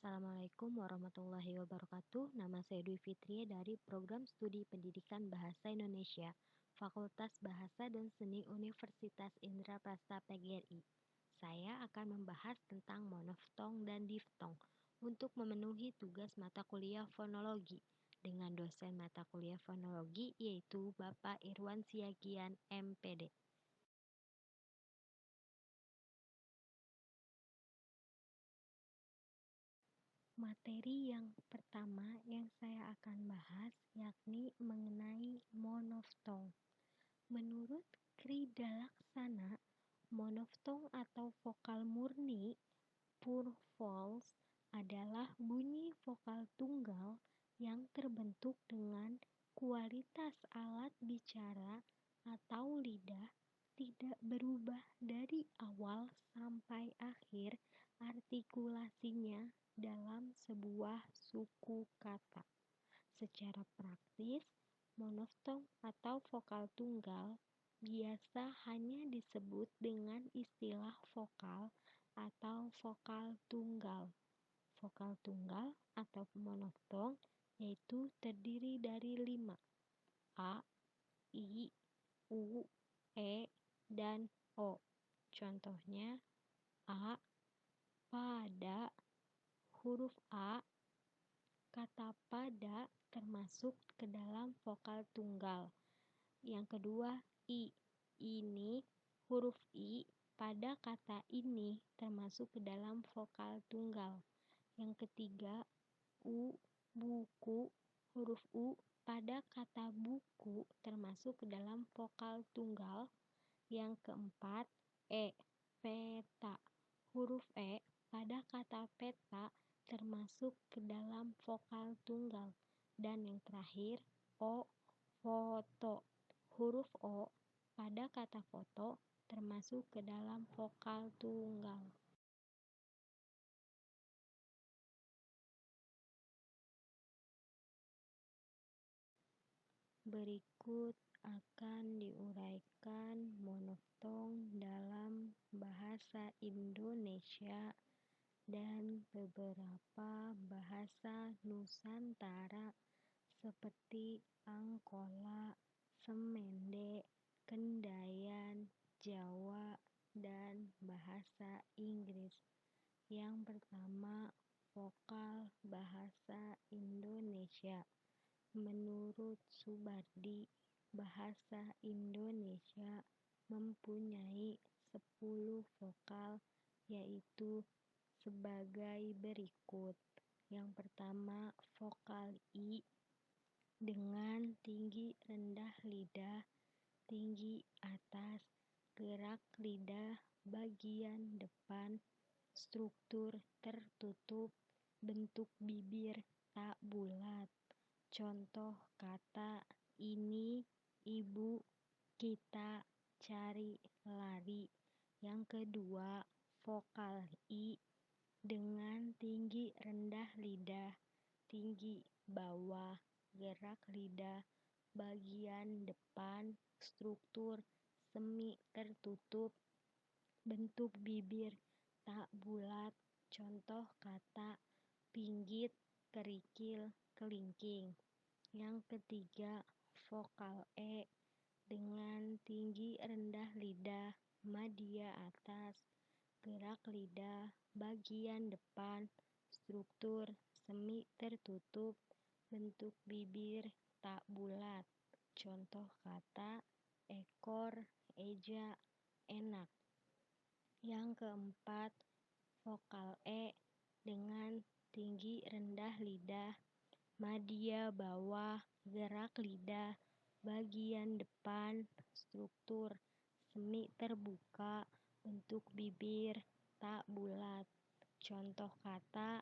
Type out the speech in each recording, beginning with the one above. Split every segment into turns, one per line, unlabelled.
Assalamualaikum warahmatullahi wabarakatuh. Nama saya Dwi Fitria dari Program Studi Pendidikan Bahasa Indonesia, Fakultas Bahasa dan Seni Universitas Indraprasta PGRI. Saya akan membahas tentang monoftong dan diftong untuk memenuhi tugas mata kuliah fonologi dengan dosen mata kuliah fonologi yaitu Bapak Irwan Siagian, MPD. Materi yang pertama yang saya akan bahas yakni mengenai monoftong. Menurut Krida Laksana, monoftong atau vokal murni pure false adalah bunyi vokal tunggal yang terbentuk dengan kualitas alat bicara atau lidah tidak berubah dari awal sampai akhir artikulasinya dalam sebuah suku kata. Secara praktis, monoftong atau vokal tunggal biasa hanya disebut dengan istilah vokal atau vokal tunggal. Vokal tunggal atau monoftong yaitu terdiri dari 5, A, I, U, E, dan O. Contohnya A, pada, huruf A, kata pada termasuk ke dalam vokal tunggal. Yang kedua, I. Ini, huruf I pada kata ini termasuk ke dalam vokal tunggal. Yang ketiga, U. Buku, huruf U pada kata buku termasuk ke dalam vokal tunggal. Yang keempat, E. Peta, huruf E pada kata peta termasuk ke dalam vokal tunggal. Dan yang terakhir, O. Foto, huruf O pada kata foto termasuk ke dalam vokal tunggal. Berikut akan diuraikan monoftong dalam bahasa Indonesia dan beberapa bahasa Nusantara seperti Angkola, Semende, Kendayan, Jawa, dan bahasa Inggris. Yang pertama, vokal bahasa Indonesia. Menurut Subardi, bahasa Indonesia mempunyai 10 vokal yaitu sebagai berikut. Yang pertama, vokal I dengan tinggi rendah lidah, tinggi atas, gerak lidah bagian depan, struktur tertutup, bentuk bibir tak bulat. Contoh kata ini, ibu, kita, cari, lari. Yang kedua, vokal I dengan tinggi rendah lidah, tinggi bawah, gerak lidah bagian depan, struktur semi tertutup, bentuk bibir tak bulat. Contoh kata pinggit, kerikil, kelingking. Yang ketiga, vokal E dengan tinggi rendah lidah, madya atas, gerak lidah bagian depan, struktur semi tertutup, bentuk bibir tak bulat. Contoh kata ekor, eja, enak. Yang keempat, vokal E dengan tinggi rendah lidah, madya bawah, gerak lidah bagian depan, struktur semi terbuka, bentuk bibir tak bulat. Contoh kata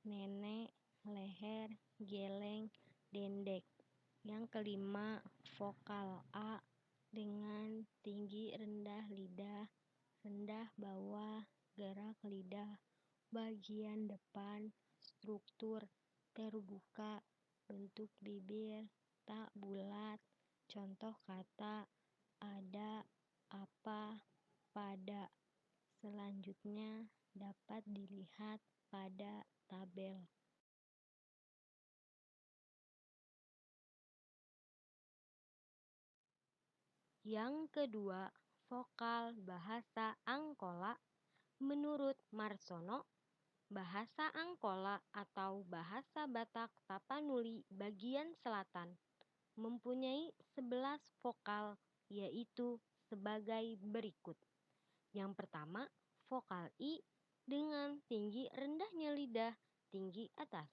nenek, leher, geleng, dendek. Yang kelima, vokal A dengan tinggi rendah lidah, rendah bawah, gerak lidah bagian depan, struktur terbuka, bentuk bibir tak bulat. Contoh kata ada, apa, pada. Selanjutnya dapat dilihat pada tabel. Yang kedua, vokal bahasa Angkola. Menurut Marsono, bahasa Angkola atau bahasa Batak Tapanuli bagian selatan mempunyai 11 vokal, yaitu sebagai berikut. Yang pertama, vokal I dengan tinggi rendahnya lidah, tinggi atas.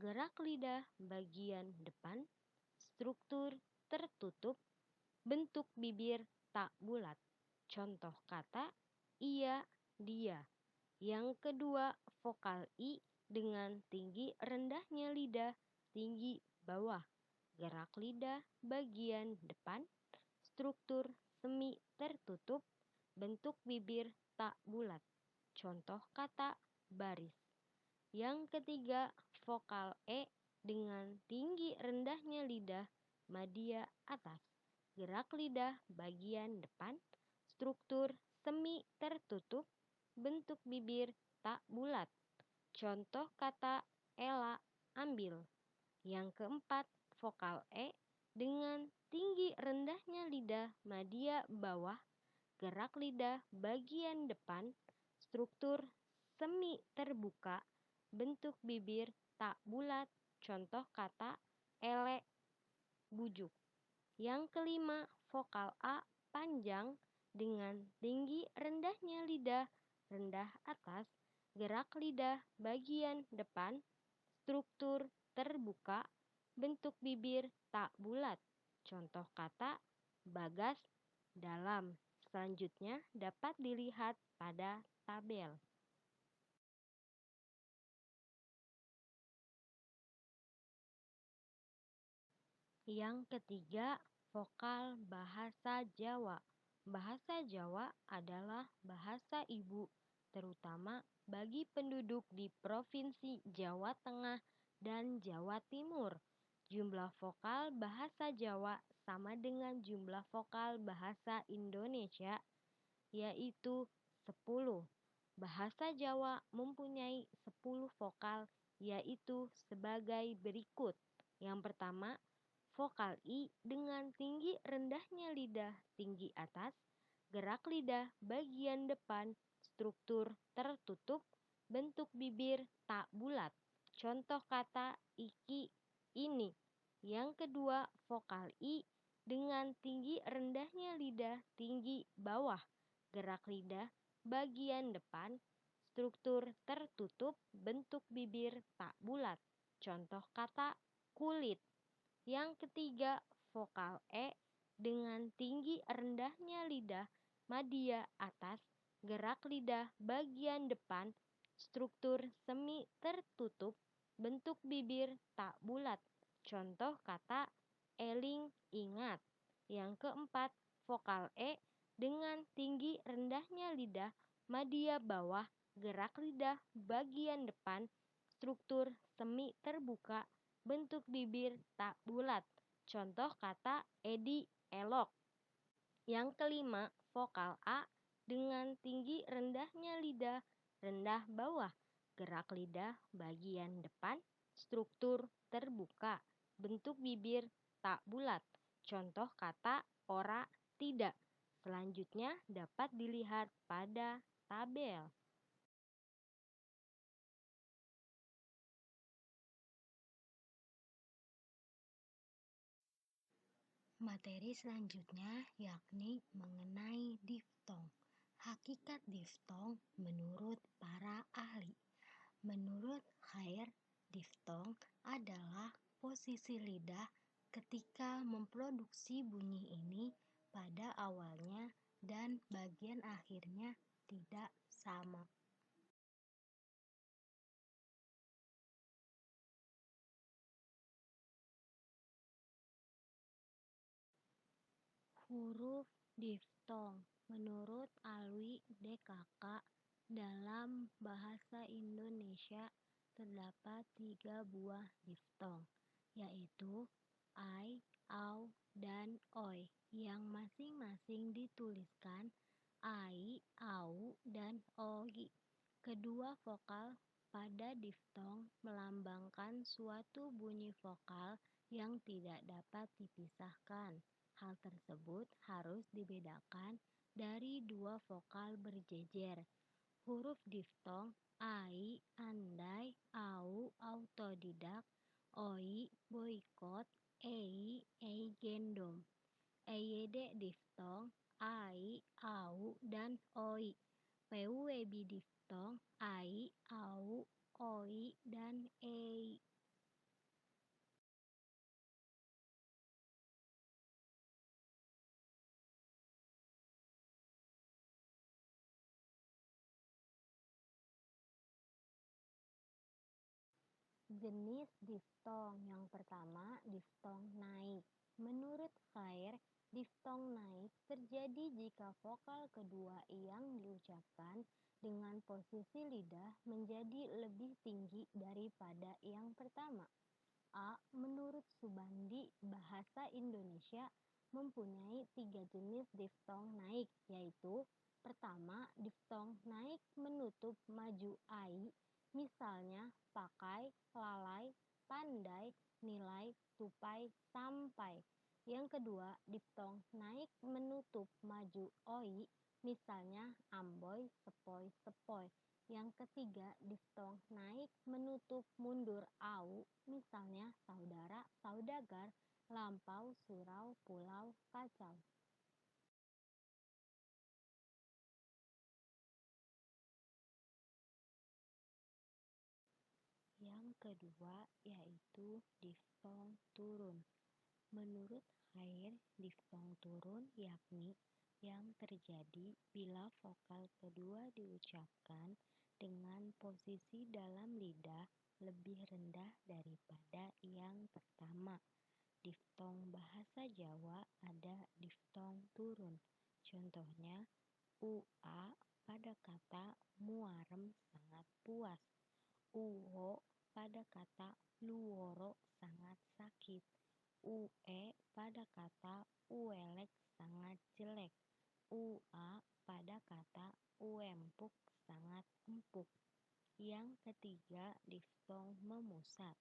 Gerak lidah bagian depan, struktur tertutup, bentuk bibir tak bulat. Contoh kata ia, dia. Yang kedua, vokal I dengan tinggi rendahnya lidah, tinggi bawah. Gerak lidah bagian depan, struktur semi tertutup, bentuk bibir tak bulat. Contoh kata baris. Yang ketiga, vokal E dengan tinggi rendahnya lidah, madya atas. Gerak lidah bagian depan, struktur semi tertutup, bentuk bibir tak bulat. Contoh kata Ela, ambil. Yang keempat, vokal E dengan tinggi rendahnya lidah madya bawah, gerak lidah bagian depan, struktur semi terbuka, bentuk bibir tak bulat. Contoh kata elek, bujuk. Yang kelima, vokal A panjang dengan tinggi rendahnya lidah, rendah atas, gerak lidah bagian depan, struktur terbuka, bentuk bibir tak bulat. Contoh kata bagas, dalam. Selanjutnya dapat dilihat pada tabel. Yang ketiga, vokal bahasa Jawa. Bahasa Jawa adalah bahasa ibu, terutama bagi penduduk di Provinsi Jawa Tengah dan Jawa Timur. Jumlah vokal bahasa Jawa sama dengan jumlah vokal bahasa Indonesia, yaitu 10. Bahasa Jawa mempunyai 10 vokal, yaitu sebagai berikut. Yang pertama, vokal I dengan tinggi rendahnya lidah, tinggi atas, gerak lidah bagian depan, struktur tertutup, bentuk bibir tak bulat. Contoh kata iki, ini. Yang kedua, vokal I dengan tinggi rendahnya lidah, tinggi bawah, gerak lidah bagian depan, struktur tertutup, bentuk bibir tak bulat. Contoh kata kulit. Yang ketiga, vokal E dengan tinggi rendahnya lidah, madya atas, gerak lidah bagian depan, struktur semi tertutup, bentuk bibir tak bulat. Contoh kata eling, ingat. Yang keempat, vokal E dengan tinggi rendahnya lidah, madya bawah, gerak lidah bagian depan, struktur semi terbuka, bentuk bibir tak bulat. Contoh kata Edi, elok. Yang kelima, vokal A dengan tinggi rendahnya lidah, rendah bawah, gerak lidah bagian depan, struktur terbuka, bentuk bibir tak bulat. Contoh kata ora, tidak. Selanjutnya dapat dilihat pada tabel. Materi selanjutnya yakni mengenai diftong. Hakikat diftong menurut para ahli. Menurut Khair, diftong adalah posisi lidah ketika memproduksi bunyi ini pada awalnya dan bagian akhirnya tidak sama. Huruf diftong menurut Alwi DKK dalam bahasa Indonesia terdapat 3 buah diftong, yaitu ai, au, dan oi, yang masing-masing dituliskan ai, au, dan oi. Kedua vokal Pada diftong melambangkan suatu bunyi vokal yang tidak dapat dipisahkan. Hal tersebut harus dibedakan dari dua vokal berjejer. Huruf diftong ai, andai, au, autodidak, oi, boikot, ei, gendom. EYD diftong ai, au, dan oi. PUWB diftong ai, au, oi, dan ei. Jenis diftong yang pertama, diftong naik. Menurut Khair, diftong naik terjadi jika vokal kedua yang diucapkan dengan posisi lidah menjadi lebih tinggi daripada yang pertama. Menurut Subandi, bahasa Indonesia mempunyai 3 jenis diftong naik, yaitu pertama, diftong naik menutup maju ai, misalnya pakai, lalai, pandai, nilai, tupai, sampai. Yang kedua, diftong naik menutup maju oi, misalnya amboy, sepoi, sepoi. Yang ketiga, diftong naik menutup mundur au, misalnya saudara, saudagar, lampau, surau, pulau, kacau. Yang kedua yaitu diftong turun. Menurut Khair, diftong turun yakni yang terjadi bila vokal kedua diucapkan dengan posisi dalam lidah lebih rendah daripada yang pertama. Diftong bahasa Jawa ada diftong turun. Contohnya, ua pada kata muarem sangat puas. Uwo pada kata luworo sangat sakit. Ue pada kata uelek sangat jelek. Ua pada kata uempuk sangat empuk. Yang ketiga, diftong memusat.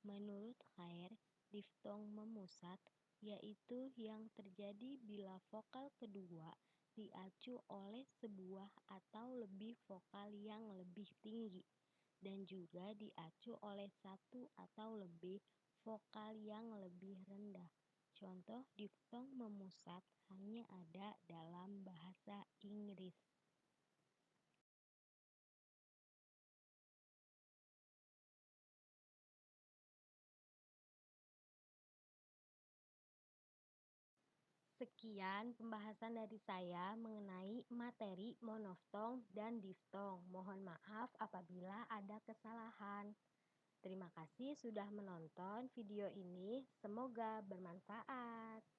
Menurut Khair, diftong memusat yaitu yang terjadi bila vokal kedua diacu oleh sebuah atau lebih vokal yang lebih tinggi dan juga diacu oleh satu atau lebih vokal yang lebih rendah. Contoh diftong memusat hanya ada dalam bahasa Inggris. Sekian pembahasan dari saya mengenai materi monoftong dan diftong. Mohon maaf apabila ada kesalahan. Terima kasih sudah menonton video ini. Semoga bermanfaat.